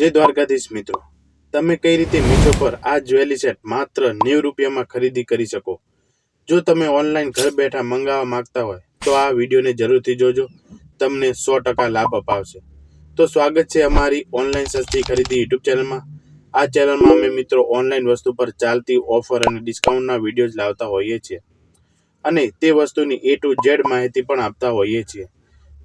જય દ્વારકાધીશ મિત્રો, તમે કઈ રીતે મીશો પર આ જ્વેલરી સેટ માત્ર 90 રૂપિયામાં ખરીદી કરી શકો? જો તમે ઓનલાઈન ઘર બેઠા મંગાવવા માંગતા હોય તો આ વિડીયોને જરૂરથી જોજો, તમને 100% લાભ અપાવશે. તો સ્વાગત છે અમારી ઓનલાઈન સસ્તી ખરીદી યુટ્યુબ ચેનલમાં. આ ચેનલમાં અમે મિત્રો ઓનલાઈન વસ્તુ પર ચાલતી ઓફર અને ડિસ્કાઉન્ટના વિડીયોઝ લાવતા હોઈએ છીએ અને તે વસ્તુની A to Z માહિતી પણ આપતા હોઈએ છીએ,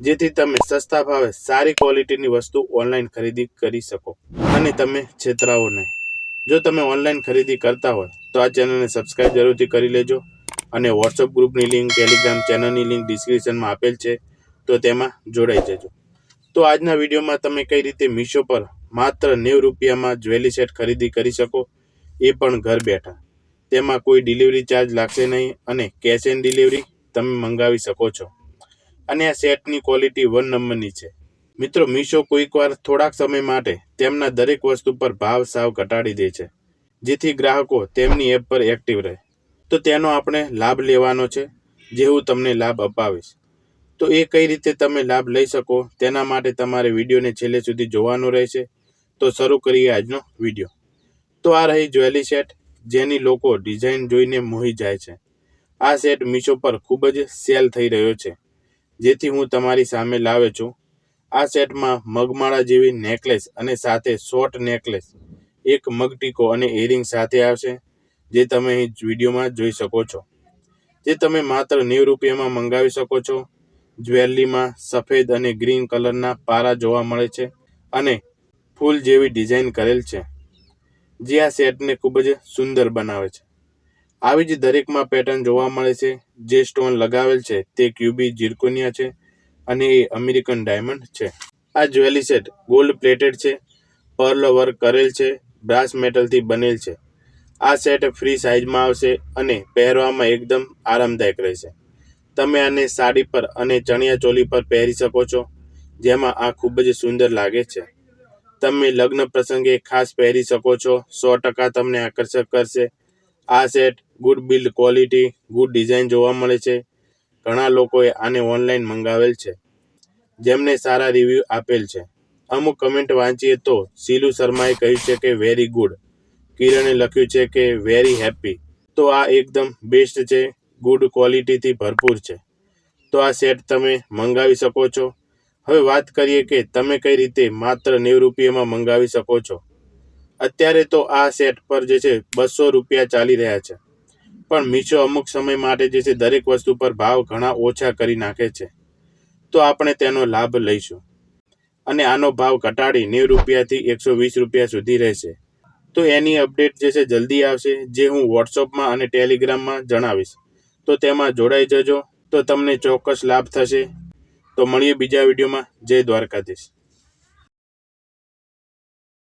જેથી તમે સસ્તા ભાવે સારી ક્વોલિટીની વસ્તુ ઓનલાઈન ખરીદી કરી શકો અને તમે છેતરાવો નહીં. જો તમે ઓનલાઈન ખરીદી કરતા હોય તો આ ચેનલને સબસ્ક્રાઇબ જરૂરથી કરી લેજો અને વોટ્સઅપ ગ્રુપની લિંક, ટેલિગ્રામ ચેનલની લિંક ડિસ્ક્રિપ્શનમાં આપેલ છે, તો તેમાં જોડાઈ જજો. તો આજના વિડીયોમાં તમે કઈ રીતે મીશો પર માત્ર 90 રૂપિયામાં જ્વેલરી સેટ ખરીદી કરી શકો, એ પણ ઘર બેઠા. તેમાં કોઈ ડિલિવરી ચાર્જ લાગશે નહીં અને કેશ ઓન ડિલિવરી તમે મંગાવી શકો છો અને આ સેટની ક્વોલિટી 1 નંબરની છે. મિત્રો, મીશો કોઈકવાર થોડાક સમય માટે તેમના દરેક વસ્તુ પર ભાવ સાવ ઘટાડી દે છે, જેથી ગ્રાહકો તેમની એપ પર એક્ટિવ રહે. તો તેનો આપણે લાભ લેવાનો છે, જે હું તમને લાભ અપાવીશ. તો એ કઈ રીતે તમે લાભ લઈ શકો તેના માટે તમારે વિડીયોને છેલ્લે સુધી જોવાનો રહેશે. તો શરૂ કરીએ આજનો વિડીયો. તો આ રહી જ્વેલરી સેટ, જેની લોકો ડિઝાઇન જોઈને મોહી જાય છે. આ સેટ મીશો પર ખૂબ જ સેલ થઈ રહ્યો છે, જેથી હું તમારી સામે લાવ્યો છું. આ સેટમાં મગમાળા જેવી નેકલેસ અને સાથે શોર્ટ નેકલેસ, એક મગટીકો અને ઇયરિંગ સાથે આવશે, જે તમે અહીં વિડીયોમાં જોઈ શકો છો, જે તમે માત્ર 90 રૂપિયામાં મંગાવી શકો છો. જ્વેલરીમાં સફેદ અને ગ્રીન કલરના પારા જોવા મળે છે અને ફૂલ જેવી ડિઝાઇન કરેલ છે, જે આ સેટને ખૂબ જ સુંદર બનાવે છે. આવી જ દરેકમાં પેટર્ન જોવા મળે છે. જે સ્ટોન લગાવેલ છે તે ક્યુબી ઝિર્કોનિયા છે અને એ અમેરિકન ડાયમંડ છે. આ જ્વેલરી સેટ ગોલ્ડ પ્લેટેડ છે, પર્લ વર્ક કરેલ છે, બ્રાસ મેટલથી બનેલ છે. આ સેટ ફ્રી સાઇઝમાં આવશે અને પહેરવામાં એકદમ આરામદાયક રહેશે. તમે આને સાડી પર અને ચણિયા ચોલી પર પહેરી શકો છો, જેમાં આ ખૂબ જ સુંદર લાગે છે. તમે લગ્ન પ્રસંગે ખાસ પહેરી શકો છો. 100% તમને આકર્ષક કરશે. આ set good build quality, good design જોવા મળે છે. ઘણા લોકોએ આને ઓનલાઈન મંગાવેલ છે, જેમને સારા રિવ્યૂ આપેલ છે. અમુક કમેન્ટ વાંચીએ તો શીલુ શર્માએ કહ્યું છે કે વેરી ગુડ, કિરણે લખ્યું છે કે વેરી હેપી. તો આ એકદમ બેસ્ટ છે, ગુડ ક્વોલિટીથી ભરપૂર છે. તો આ સેટ તમે મંગાવી શકો છો. હવે વાત કરીએ કે તમે કઈ રીતે માત્ર 90 રૂપિયામાં મંગાવી શકો છો. અત્યારે તો આ સેટ પર જે છે 200 રૂપિયા ચાલી રહ્યા છે, પણ મીશો અમુક સમય માટે જે છે દરેક વસ્તુ પર ભાવ ઘણા ઓછા કરી નાખે છે. તો આપણે તેનો લાભ લઈશું અને આનો ભાવ ઘટાડી 90 રૂપિયાથી 120 રૂપિયા સુધી રહેશે. તો એની અપડેટ જે છે જલ્દી આવશે, જે હું વોટ્સઅપમાં અને ટેલિગ્રામમાં જણાવીશ. તો તેમાં જોડાઈ જજો, તો તમને ચોક્કસ લાભ થશે. તો મળીએ બીજા વિડીયોમાં. જય દ્વારકાધીશ.